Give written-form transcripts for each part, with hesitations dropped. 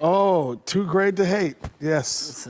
Oh, too great to hate. Yes.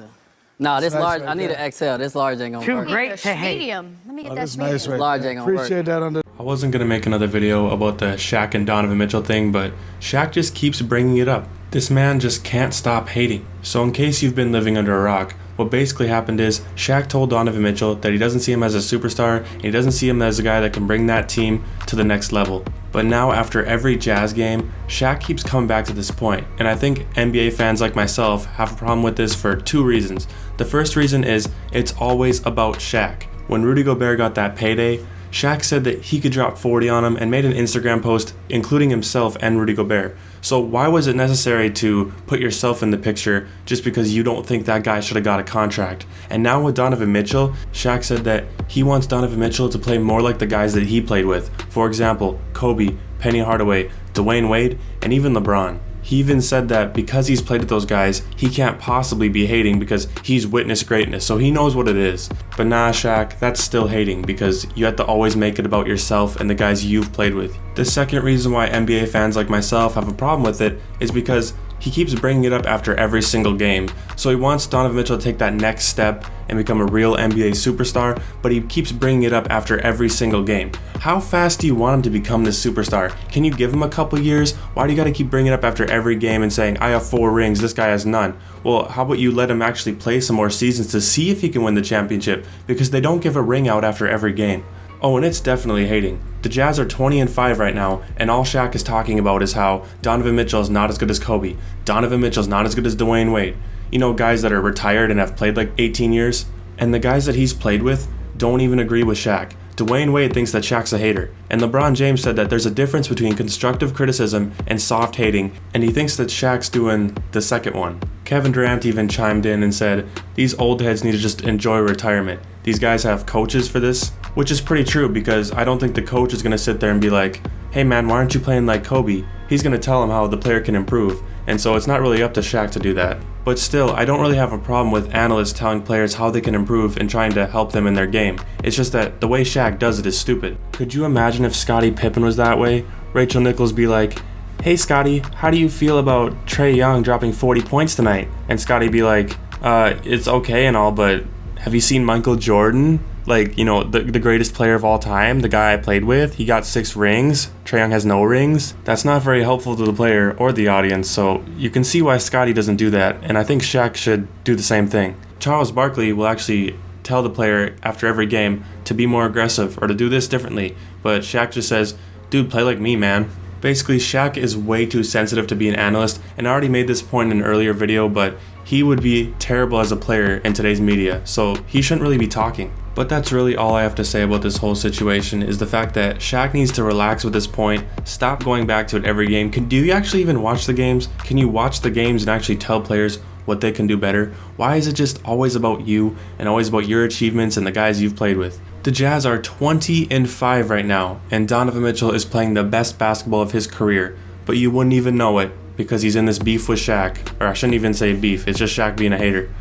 No, this nice large, right I need there. an XL. This large ain't gonna Too work. great to hate. Medium. Let me get Oh, that that's medium. nice right Large there. ain't gonna work. Appreciate that on the. I wasn't going to make another video about the Shaq and Donovan Mitchell thing, but Shaq just keeps bringing it up. This man just can't stop hating. So in case you've been living under a rock, what basically happened is Shaq told Donovan Mitchell that he doesn't see him as a superstar and he doesn't see him as a guy that can bring that team to the next level. But now after every Jazz game, Shaq keeps coming back to this point. And I think NBA fans like myself have a problem with this for two reasons. The first reason is it's always about Shaq. When Rudy Gobert got that payday, Shaq said that he could drop 40 on him and made an Instagram post including himself and Rudy Gobert. So why was it necessary to put yourself in the picture just because you don't think that guy should have got a contract? And now with Donovan Mitchell, Shaq said that he wants Donovan Mitchell to play more like the guys that he played with. For example, Kobe, Penny Hardaway, Dwyane Wade, and even LeBron. He even said that because he's played with those guys, he can't possibly be hating because he's witnessed greatness, so he knows what it is. But nah, Shaq, that's still hating because you have to always make it about yourself and the guys you've played with. The second reason why NBA fans like myself have a problem with it is because he keeps bringing it up after every single game. So he wants Donovan Mitchell to take that next step and become a real NBA superstar, but he keeps bringing it up after every single game. How fast do you want him to become this superstar? Can you give him a couple years? Why do you gotta keep bringing it up after every game and saying, I have 4 rings, this guy has none? Well, how about you let him actually play some more seasons to see if he can win the championship? Because they don't give a ring out after every game. Oh, and it's definitely hating. The Jazz are 20-5 right now, and all Shaq is talking about is how Donovan Mitchell is not as good as Kobe. Donovan Mitchell is not as good as Dwyane Wade. You know, guys that are retired and have played like 18 years? And the guys that he's played with don't even agree with Shaq. Dwyane Wade thinks that Shaq's a hater, and LeBron James said that there's a difference between constructive criticism and soft hating, and he thinks that Shaq's doing the second one. Kevin Durant even chimed in and said, these old heads need to just enjoy retirement. These guys have coaches for this, which is pretty true because I don't think the coach is going to sit there and be like, hey man, why aren't you playing like Kobe? He's going to tell him how the player can improve, and so it's not really up to Shaq to do that. But still, I don't really have a problem with analysts telling players how they can improve and trying to help them in their game. It's just that the way Shaq does it is stupid. Could you imagine if Scottie Pippen was that way? Rachel Nichols be like, hey Scottie, how do you feel about Trae Young dropping 40 points tonight? And Scottie be like, it's okay and all, but have you seen Michael Jordan? Like, you know, the greatest player of all time, the guy I played with, he got 6 rings. Trae Young has no rings. That's not very helpful to the player or the audience, so you can see why Scottie doesn't do that, and I think Shaq should do the same thing. Charles Barkley will actually tell the player after every game to be more aggressive or to do this differently, but Shaq just says, dude, play like me, man. Basically, Shaq is way too sensitive to be an analyst, and I already made this point in an earlier video, but he would be terrible as a player in today's media, so he shouldn't really be talking. But that's really all I have to say about this whole situation is the fact that Shaq needs to relax with this point, stop going back to it every game. Do you actually even watch the games? Can you watch the games and actually tell players what they can do better? Why is it just always about you and always about your achievements and the guys you've played with? The Jazz are 20-5 right now, and Donovan Mitchell is playing the best basketball of his career, but you wouldn't even know it because he's in this beef with Shaq. Or I shouldn't even say beef, it's just Shaq being a hater.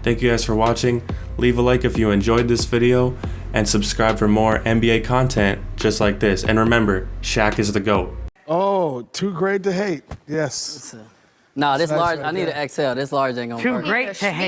Thank you guys for watching. Leave a like if you enjoyed this video, and subscribe for more NBA content just like this. And remember, Shaq is the GOAT. Oh, too great to hate. Yes. No, this nice large, right I need there. an XL. This large ain't gonna Too work. great to hate.